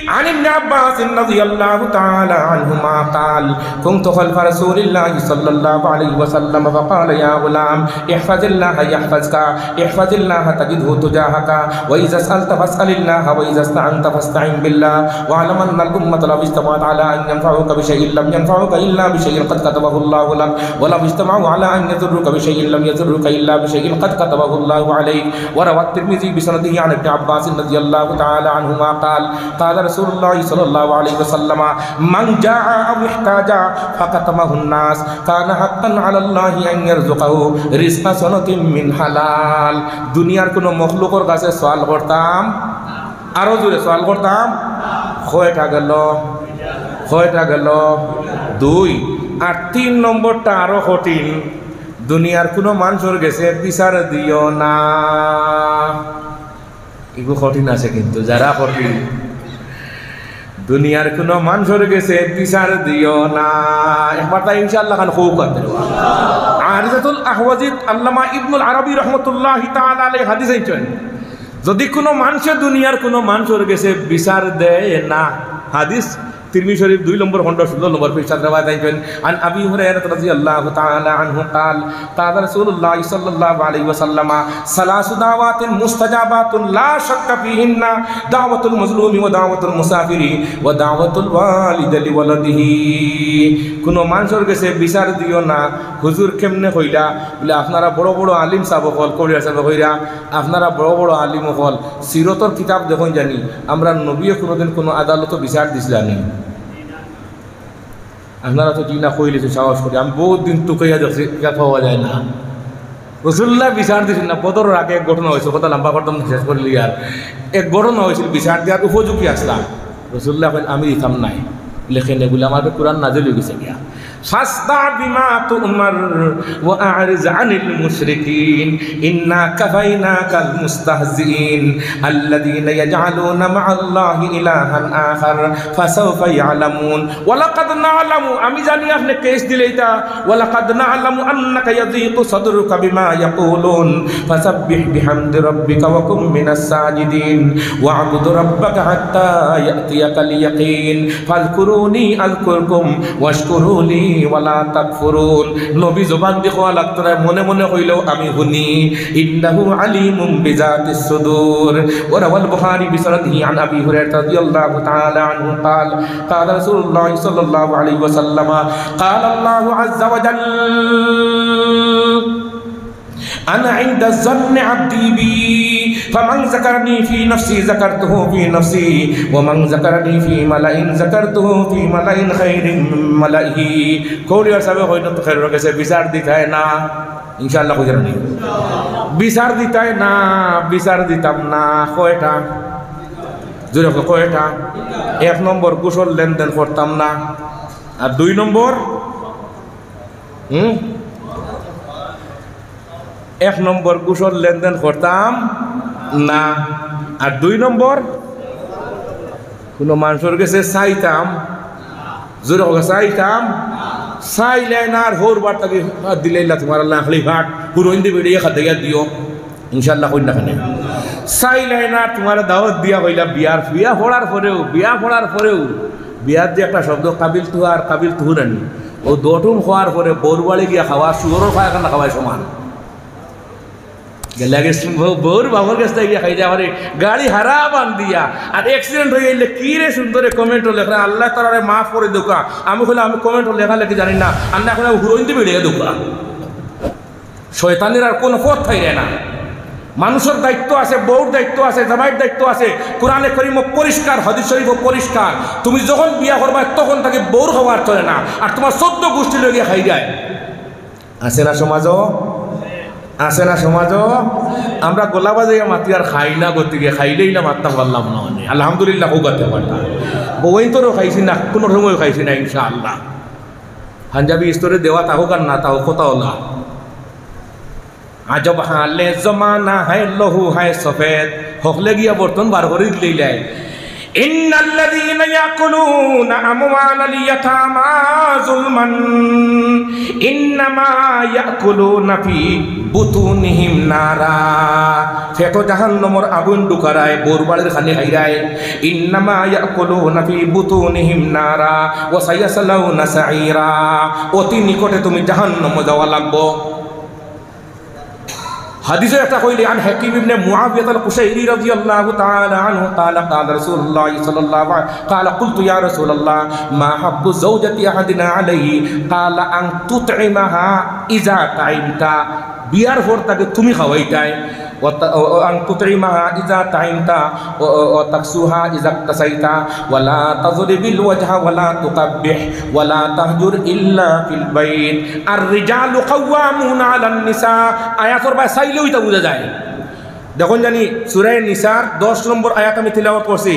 Speaker 1: عن ابن عباس رضي الله تعالى عنهما قال كنت خلف رسول الله صلى الله عليه وسلم فقال يا غلام احفظ الله يحفظك احفظ الله تجده تجاهك واذا سالت فاسال الله واذا استعنت فاستعن بالله واعلم ان الامه لو اجتمعت على ان ينفعوك بشيء لم ينفعوك الا بشيء قد كتبه الله لك ولو اجتمعوا على ان يضروك بشيء لم يضروك الا بشيء قد كتبه الله عليك وروى الترمذي بسنده عن ابن عباس رضي الله تعالى عنهما قال رسول الله صلى الله عليه وسلم من جاء او احتاج فكتمه الناس كان حقا على الله ان يرزقه رزق سنة من حلال দুনিয়ার কোন মখলুকের কাছে সওয়াল করতাম আরো জোরে সওয়াল করতাম কয়টা গেল দুই আর তিন নম্বরটা আরো কঠিন দুনিয়ার কোন মানুষের গেছে বিচার দিও না এগুলো কঠিন আছে কিন্তু যারা কঠিন দুনিয়ার কোন মানুষের গেছে বিচার দিও না একবার তাই ইনশাআল্লাহ খান খুব করতে আর মারিজাতুল আহওয়াজিত আল্লামা ইবনুল আরবি রহমতুল্লাহি তাআলা আলাইহি হাদিস আইছেন, যদি কোনো মানুষে দুনিয়ার কোনো মানুষের গেছে বিচার দেয় না, হাদিস তিরমিজি শরীফ 2 নম্বর খণ্ড 16 নম্বর পৃষ্ঠা রাওয়ায়াত আইছেন আন আবি হুরায়রা রাদিয়াল্লাহু তাআলা আনহু قال قال رسول الله صلى الله عليه وسلم ثلاث دعوات مستجابات لا شك فيهن دعوة المظلوم ودعوة المسافر ودعوة الوالد لولده। কোনো মানুষের কাছে বিচার দিও না, হুজুর কেমনে কইলা বলে আপনারা বড় বড় আলিম সাহেব হল করিয়া সাহেব কইরা, আপনারা বড় বড় আলিম হল সিরতর কিতাব দেখুন জানি আমরা নবীও কোনোদিন কোনো আদালত বিচার দিছিলাম। আপনারা তো চিনা কইলেছে সাহস করে, আমি বহুত দিন টুকাইয়া যাচ্ছি পাওয়া যায় না। রসুল্লাহ বিচার দিয়েছেন না, বদরের আগে এক ঘটনা হয়েছে, কথা লম্বা করতাম শেষ করলি আর এক ঘটনা হয়েছিল বিচার দেওয়ার উপযোগী আসলাম, রসুল্লাহ আমি দিতাম নাই, লেখেন এগুলো আমার কোরআন নাজিল হয়ে গেছে গিয়া ফাসদা বিমা তুমার ওয়া আ'রিজ আনিল মুশরিকিন ইন্না কাফাইনাকাল মুস্তাহজিইন আল্লাযীনা ইয়াজআলুনা মা'আল্লাহি ইলাহান আখার ফাসাওফা ইয়ালামুন ওয়া লাকাদ না'লামু, আমি জানি আপনি কেস দিলে এটা, ওয়া লাকাদ না'লামু আন্নাকা ইয়াযীকু সাদরুকা বিমা ইয়াকুলুন ফাসাব্বিহ বিহামদি রাব্বিকা ওয়া কুম মিনাস সাজিদিন ওয়া'বুদ রাব্বাকা হাত্তা ইয়াতিয়াকাল ইয়াকিন ফাযকুরুনি আযকুরকুম ওয়াশকুরুলি ওয়ালা তাকফুরুন। নবী জবান দিয়ে কোয়া লাগতো না, মনে মনে হইলেও আমি শুনি। ইন্নাহু আলিমুম বিজাতিস সুদূর। ওয়া রাওয়াল বুখারী বিসনাদিহি আন আবি হুরায়রা রাদিয়াল্লাহু তাআলা আনহু قال قال رسول الله صلى الله عليه وسلم قال الله عز وجل أنا عند الظن عبدي بي فمن ذكرني في نفسي ذكرته في نفسي ومن ذكرني في ملأ ذكرته في ملأ خير من ملئه। কোরিয়ার সাবে হয়তো খৈর গেছে বিচার দিতায় না, ইনশাআল্লাহ কইরা নি বিচার দিতায় না, বিচার দিতাম না। কয়টা জোরে কয়টা? 1 নম্বর কুশল লেনদেন করতাম না, আর 2 নম্বর 1 নম্বর কুশল লেনদেন করতাম না, আর 2 নম্বর কোনো মানুষের কাছে চাইতাম, জোরে হোক চাইতাম, চাইলে না আর হোর বার তাকে দিলে তোমার আল্লাহ খালি ভাট হুরইন দিয়ে বেরিয়ে খাতে গিয়ে দিও, ইনশাল্লাহ কই না খানে চাইলে না তোমার দাওয়াত দিয়া হইলা বিয়া পড়ার পরেও বিয়ার যে একটা শব্দ কাবিল তুহা আর কাবিল তুহুরানি, ও দটুম হওয়ার পরে বৌরবাড়ি গিয়া খাওয়া শুয়োরও খাওয়া না খাওয়াই সমান। বউর বাবার কাছ থেকে খাই যা পারে গাড়ি হারা বান দিয়া আর অ্যাক্সিডেন্ট হয়ে গেলে কি রে সুন্দরে কমেন্টও লেখা, আল্লাহ তাআলা মাফ করে দোকা। আমি বলে আমি কমেন্টও লেখা লেখি জানি না, আল্লাহ এখন হুরইন দিয়ে বেরিয়ে দোকা। শয়তানের আর কোনো পথ থাইরে না। মানুষের দায়িত্ব আছে, বউর দায়িত্ব আছে, জামাইয়ের দায়িত্ব আছে। কোরআনে কারীম পরিষ্কার, হাদিস শরীফ পরিষ্কার। তুমি যখন বিয়া করবা তখন তাকে বউর হওয়ার চলে না, আর তোমার 14 গোষ্ঠী লইয়া খাই যায়। আছে না সমাজও? আছে না সমাজও? আমরা গোলা বাজাইয়া মাতি আর খাই না, গতিকে খাইলেই না মারতাম পারলাম না, আলহামদুলিল্লাহ হোগাতে পারতাম। বউই তোরও খাইছি না, কোনো সময়ও খাইছি না ইনশাআল্লাহ। পাঞ্জাবি স্তরে দেওয়া তাহোক আর না তাহোক কথা হলা আজব হালে জমানা হায় লহু হায় সফেদ হকলে গিয়া বর্তন বার করে দিলেই ইন্নাল্লাযীনা ইয়াকুলুনা আমওয়ালাল ইয়াতামা যুলমান ইন্নামা ইয়াকুলুনা ফি বুতুনিহিম নারা। ফেটো জাহান্নামের আগুন ঢুকারায় বোরবাড়ির খালি খাইরায়। ইন্নামা ইয়াকুলুনা ফি বুতুনিহিম নারা ওয়া সায়াসলাউনা সাঈরা। অতি নিকটে তুমি জাহান্নামে যাওয়া লাগবো। হাদিসে একটা কইলে আন হাকিম ইবনে মুআবিয়া আল-কুশাইরি রাদিয়াল্লাহু তাআলা আনহু قال قال رسول الله صلى الله عليه وسلم قال قلت يا رسول الله ما حب زوجتي احدنا عليه قال ان تطعمها اذا طعمت। বিয়ার পর তাকে তুমি খাওয়াইতাই, আন তুতইমাহা ইযা তাইমতা ওয়া তাকসুহা ইযা তাসাইতা ওয়ালা তাযরিবিল ওয়াজহা ওয়ালা তুকাব্বিহ ওয়ালা তাহজুর ইল্লা ফিল বাইত। আর রিজালু কাওয়ামুনা আলান নিসা। আয়াতের ভাই চাইলেও এটা বোঝা যায়। দেখুন জানি সূরা নিসার 10 নম্বর আয়াত আমি তিলাওয়াত করছি।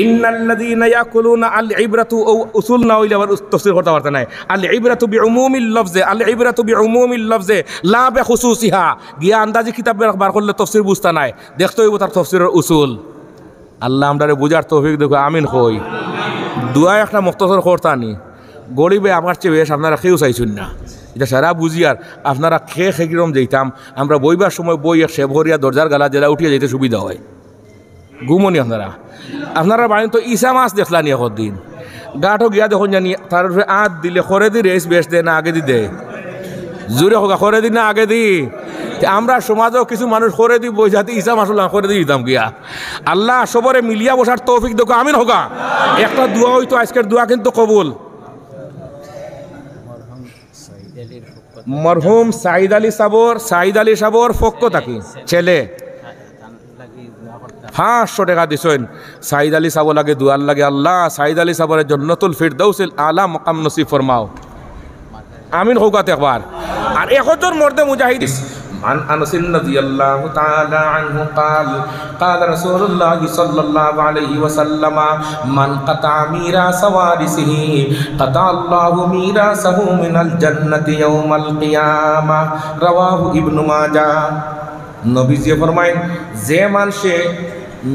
Speaker 1: ইন্নাল্লাযীনা ইয়াকুলুনা আল ইবরাতু উসুল না হইলে আবার তাফসীর করতে পারতে নাই। আল ইবরাতু বিউমুমিল লফজে, আল ইবরাতু বিউমুমিল লফজে লা বিখুসুসিহা। গিয়া আন্দাজি কিতাব বার করলে তাফসীর বুঝতা নাই, দেখতে হইব তার তাফসীরের উসুল। আল্লাহ আমরারে বুঝার তৌফিক দেখো, আমিন কই। দুয়া একটা মুখতাসর করতানি, গরিবে আমার চেয়ে বেশ আপনারা কেউ চাইছুন না। এটা সারা বুঝি আর আপনারা খেয়ে কিরম যেতাম আমরা বইবার সময় বই সেভ করিয়া দরজার গালা জেলা উঠিয়া যেতে সুবিধা হয় ঘুমনি আপনারা বাড়িতে তো ইসা মাছ দেখলা নি এখন দিন গাঠও গিয়া দেখুন জানি তার আঁত দিলে খরে দি রেস বেশ দেয় না আগে দি দেয় জোরে হোক খরে দি না আগে দি আমরা সমাজেও কিছু মানুষ করে দিব যাতে ইসা মাসুল করে দিয়ে দিতাম গিয়া আল্লাহ সবরে মিলিয়া বসার তৌফিক দেখো আমিন হোকা একটা দোয়া হইতো আজকের দোয়া কিন্তু কবুল মরহুম সাইদ আলী সাবর পক্ষ থাকি ছেলে 500 টাকা দিছেন সাইদ আলী সাবর লাগে দুয়ার লাগে আল্লাহ সাইদ আলী সাবরের জান্নাতুল ফিরদাউসিল আলা মাকাম নসিব ফরমাও আমিন হোকা একবার আর একজন মর্দে মুজাহিদ عن أنس رضي الله تعالى عنه قال قال رسول الله صلى الله عليه وسلم من قطع ميراث وارثه قطع الله ميراثه من الجنة يوم القيامة رواه ابن ماجه নবীজি ফরমায়েন যে মানুষে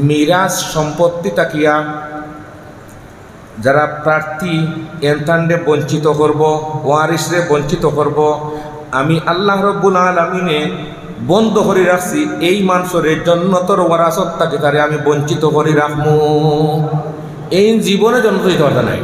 Speaker 1: মিরাস সম্পত্তি তাকিয়া যারা প্রার্থী এনতান্ডে বঞ্চিত করব ওয়ারিসরে বঞ্চিত করব আমি আল্লাহ রব্বুল আলামিনে বন্ধ করে রাখছি এই মানুষের জন্নতর ওয়ারাসত তাকে তারে আমি বঞ্চিত করে রাখবো এই জীবনে জন্নত দিতে পারতা নাই